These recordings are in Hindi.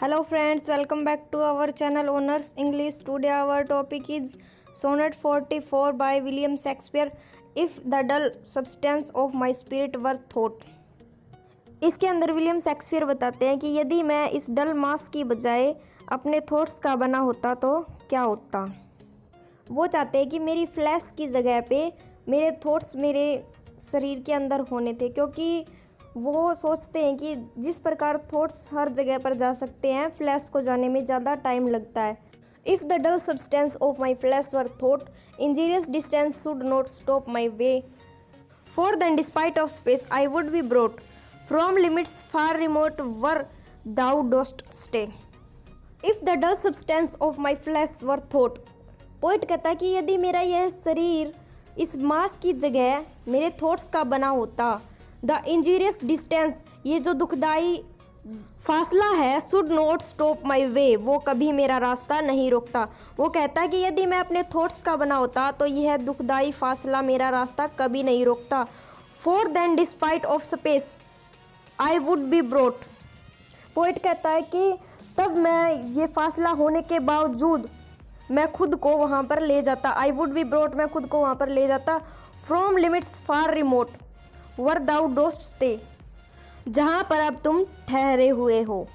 Hello friends, welcome back to our channel Owners English. Today our topic is Sonnet 44 by William Shakespeare. If the dull substance of my spirit were thought. इसके अंदर विलियम शेक्सपियर बताते हैं कि यदि मैं इस डल मास की बजाय अपने थॉट्स का बना होता तो क्या होता। वो चाहते हैं कि मेरी फ्लैश की जगह पे मेरे थॉट्स मेरे शरीर के अंदर होने थे, क्योंकि वो सोचते हैं कि जिस प्रकार थॉट्स हर जगह पर जा सकते हैं, फ्लैश को जाने में ज़्यादा टाइम लगता है। If the dull substance of my flesh were thought, injurious distance should not stop my way, for then despite of space I would be brought from limits far remote where thou dost stay. If the dull substance of my flesh were thought, poet कहता है कि यदि मेरा यह शरीर इस मास की जगह मेरे थॉट्स का बना होता, द इंजीरियस डिस्टेंस, ये जो दुखदाई फासला है, शुड नॉट स्टॉप माई वे, वो कभी मेरा रास्ता नहीं रोकता। वो कहता है कि यदि मैं अपने थॉट्स का बना होता तो यह दुखदाई फासला मेरा रास्ता कभी नहीं रोकता। For then despite of space I would be brought, poet कहता है कि तब मैं ये फासला होने के बावजूद मैं खुद को वहाँ पर ले जाता। आई वुड बी ब्रोट, मैं खुद को वहाँ पर ले जाता। From limits far remote where thou dost stay, जहाँ पर अब तुम ठहरे हुए हो।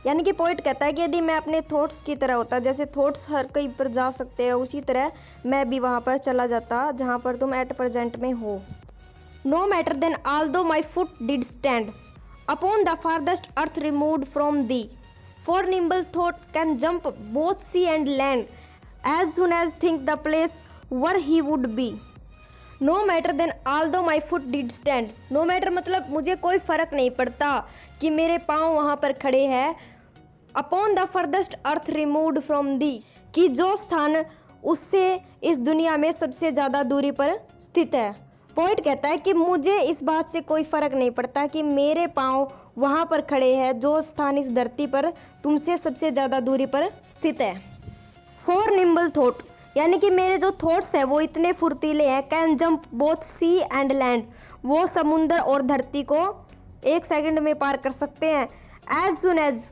यानी कि पोइट कहता है कि यदि मैं अपने थॉट्स की तरह होता, जैसे थॉट्स हर कहीं पर जा सकते हैं, उसी तरह मैं भी वहाँ पर चला जाता जहाँ पर तुम एट प्रेजेंट में हो। No matter then although my foot did stand upon the farthest earth removed from thee, for nimble thought can jump both sea and land as soon as think the place where he would be. No matter then although my foot did stand, no matter मतलब मुझे कोई फ़र्क नहीं पड़ता कि मेरे पाँव वहाँ पर खड़े हैं। Upon the farthest earth removed from दी, कि जो स्थान उससे इस दुनिया में सबसे ज़्यादा दूरी पर स्थित है। पोइट कहता है कि मुझे इस बात से कोई फ़र्क नहीं पड़ता कि मेरे पाँव वहाँ पर खड़े हैं जो स्थान इस धरती पर तुमसे सबसे ज़्यादा दूरी पर स्थित है। फॉर निम्बल थॉट, यानी कि मेरे जो थॉट्स हैं वो इतने फुर्तीले हैं। Can jump both sea and land, वो समुंदर और धरती को एक सेकंड में पार कर सकते हैं। As soon as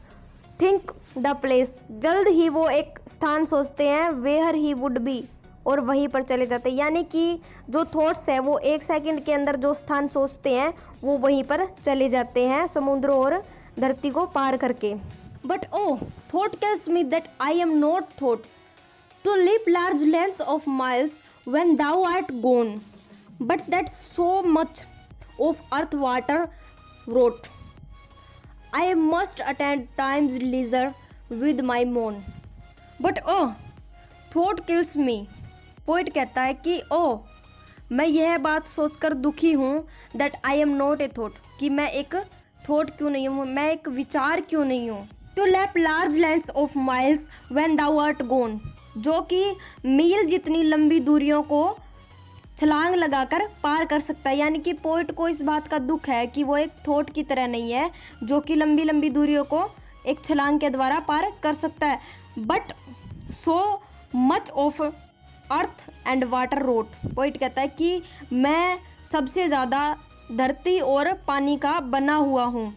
think the place, जल्द ही वो एक स्थान सोचते हैं। वेयर ही वुड बी, और वहीं पर चले जाते हैं। यानी कि जो थॉट्स है वो एक सेकंड के अंदर जो स्थान सोचते हैं वो वहीं पर चले जाते हैं, समुद्र और धरती को पार करके। But oh thought tells me that I am not thought to leap large lengths of miles when thou art gone, but that so much of earth water wrought, I must attend time's leisure with my moan. But oh, thought kills me. Poet कहता है कि ओ, मैं यह बात सोचकर दुखी हूँ that I am not a thought, कि मैं एक थॉट क्यों नहीं हूँ, मैं एक विचार क्यों नहीं हूँ। To leap large lengths of miles when thou art gone, जो कि मील जितनी लंबी दूरियों को छलांग लगाकर पार कर सकता है। यानी कि पोइट को इस बात का दुख है कि वो एक थॉट की तरह नहीं है जो कि लंबी लंबी दूरियों को एक छलांग के द्वारा पार कर सकता है। But so much of earth and water wrought, poet कहता है कि मैं सबसे ज़्यादा धरती और पानी का बना हुआ हूँ।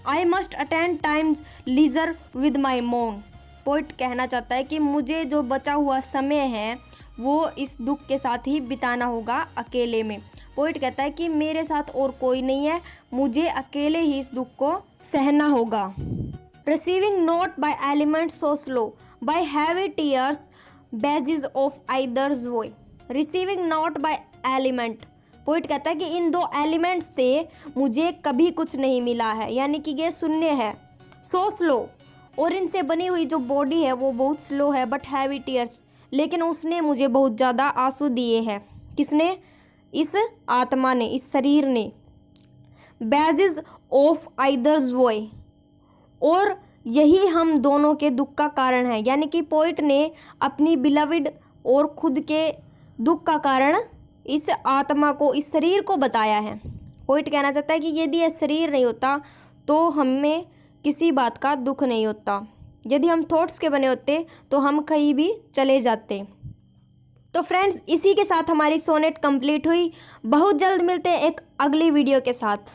I must attend time's leisure with my moan, poet कहना चाहता है कि मुझे जो बचा हुआ समय है वो इस दुख के साथ ही बिताना होगा, अकेले में। पोइट कहता है कि मेरे साथ और कोई नहीं है, मुझे अकेले ही इस दुख को सहना होगा। Receiving naught by element so slow by heavy tears badges of either's woe, receiving naught by element, poet कहता है कि इन दो एलिमेंट से मुझे कभी कुछ नहीं मिला है, यानी कि ये शून्य है। सो स्लो, और इनसे बनी हुई जो बॉडी है वो बहुत स्लो है। बट हैवी टीयर्स, लेकिन उसने मुझे बहुत ज़्यादा आंसू दिए हैं। किसने? इस आत्मा ने, इस शरीर ने। बेजिज ऑफ आइदर्स वॉय, और यही हम दोनों के दुख का कारण है। यानी कि पोइट ने अपनी बिलविड और खुद के दुख का कारण इस आत्मा को, इस शरीर को बताया है। पोइट कहना चाहता है कि यदि यह शरीर नहीं होता तो हमें किसी बात का दुख नहीं होता। यदि हम थॉट्स के बने होते तो हम कहीं भी चले जाते। तो फ्रेंड्स, इसी के साथ हमारी सोनेट कंप्लीट हुई। बहुत जल्द मिलते हैं एक अगली वीडियो के साथ।